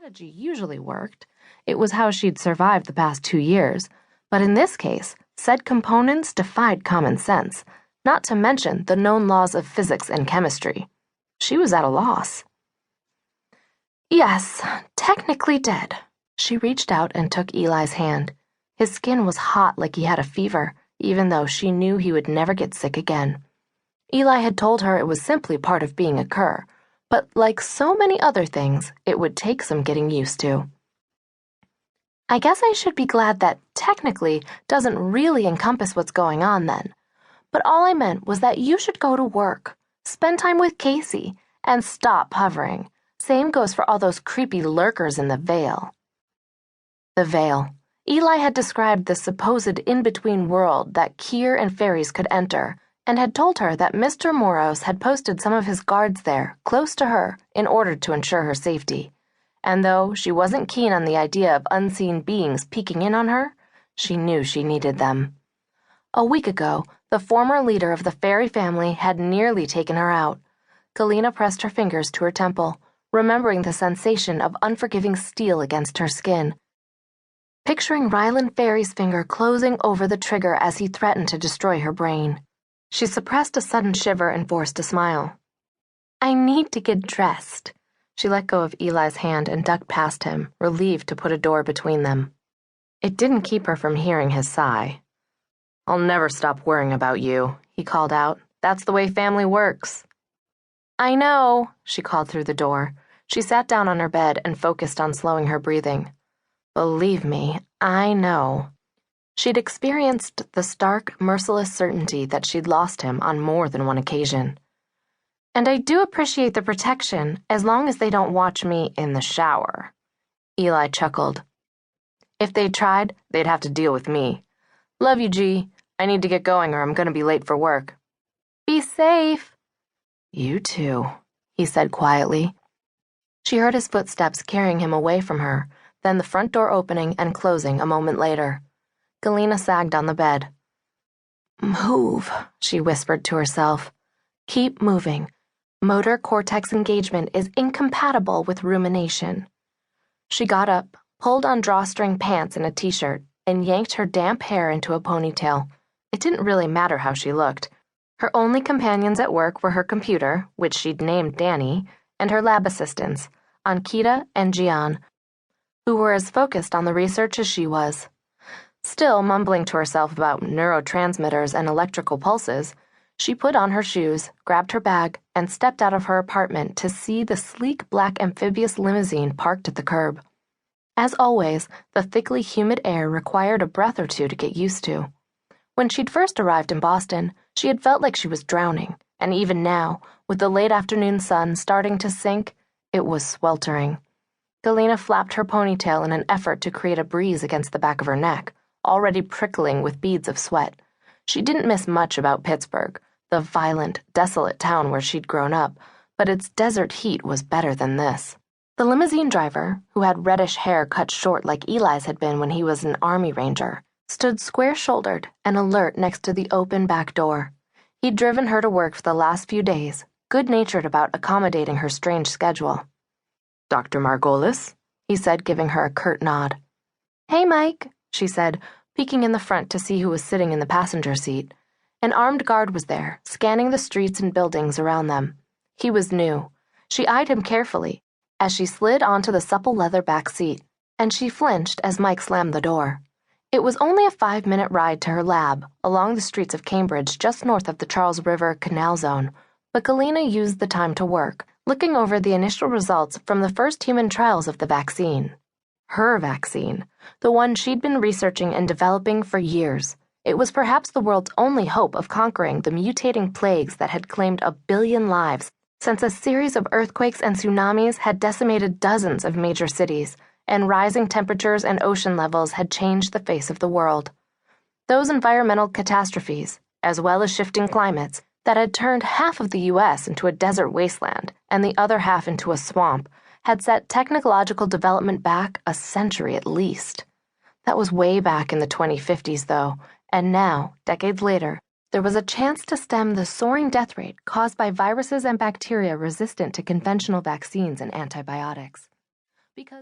strategy usually worked. It was how she'd survived the past 2 years. But in this case, said components defied common sense, not to mention the known laws of physics and chemistry. She was at a loss. Yes, technically dead. She reached out and took Eli's hand. His skin was hot like he had a fever, even though she knew he would never get sick again. Eli had told her it was simply part of being a cur, but like so many other things, it would take some getting used to. I guess I should be glad that technically doesn't really encompass what's going on then. But all I meant was that you should go to work, spend time with Casey, and stop hovering. Same goes for all those creepy lurkers in the Vale. The Vale. Eli had described the supposed in-between world that Kier and fairies could enter, and had told her that Mr. Moros had posted some of his guards there, close to her, in order to ensure her safety. And though she wasn't keen on the idea of unseen beings peeking in on her, she knew she needed them. A week ago, the former leader of the fairy family had nearly taken her out. Galena pressed her fingers to her temple, remembering the sensation of unforgiving steel against her skin, picturing Ryland Ferry's finger closing over the trigger as he threatened to destroy her brain. She suppressed a sudden shiver and forced a smile. I need to get dressed. She let go of Eli's hand and ducked past him, relieved to put a door between them. It didn't keep her from hearing his sigh. I'll never stop worrying about you, he called out. That's the way family works. I know, she called through the door. She sat down on her bed and focused on slowing her breathing. Believe me, I know. She'd experienced the stark, merciless certainty that she'd lost him on more than one occasion. And I do appreciate the protection, as long as they don't watch me in the shower. Eli chuckled. If they tried, they'd have to deal with me. Love you, G. I need to get going or I'm going to be late for work. Be safe. You too, he said quietly. She heard his footsteps carrying him away from her, then the front door opening and closing a moment later. Galena sagged on the bed. Move, she whispered to herself. Keep moving. Motor cortex engagement is incompatible with rumination. She got up, pulled on drawstring pants and a t-shirt, and yanked her damp hair into a ponytail. It didn't really matter how she looked. Her only companions at work were her computer, which she'd named Danny, and her lab assistants, Ankita and Gian, who were as focused on the research as she was. Still mumbling to herself about neurotransmitters and electrical pulses, she put on her shoes, grabbed her bag, and stepped out of her apartment to see the sleek black amphibious limousine parked at the curb. As always, the thickly humid air required a breath or two to get used to. When she'd first arrived in Boston, she had felt like she was drowning, and even now, with the late afternoon sun starting to sink, it was sweltering. Galena flapped her ponytail in an effort to create a breeze against the back of her neck, already prickling with beads of sweat. She didn't miss much about Pittsburgh, the violent, desolate town where she'd grown up, but its desert heat was better than this. The limousine driver, who had reddish hair cut short like Eli's had been when he was an Army Ranger, stood square-shouldered and alert next to the open back door. He'd driven her to work for the last few days, good-natured about accommodating her strange schedule. Dr. Margolis, he said, giving her a curt nod. Hey, Mike, she said, peeking in the front to see who was sitting in the passenger seat. An armed guard was there, scanning the streets and buildings around them. He was new. She eyed him carefully as she slid onto the supple leather back seat, and she flinched as Mike slammed the door. It was only a 5-minute ride to her lab, along the streets of Cambridge just north of the Charles River Canal Zone, but Galena used the time to work, looking over the initial results from the first human trials of the vaccine. Her vaccine, the one she'd been researching and developing for years. It was perhaps the world's only hope of conquering the mutating plagues that had claimed 1 billion lives since a series of earthquakes and tsunamis had decimated dozens of major cities, and rising temperatures and ocean levels had changed the face of the world. Those environmental catastrophes, as well as shifting climates, that had turned half of the U.S. into a desert wasteland and the other half into a swamp, had set technological development back a century at least. That was way back in the 2050s, though, and now, decades later, there was a chance to stem the soaring death rate caused by viruses and bacteria resistant to conventional vaccines and antibiotics. Because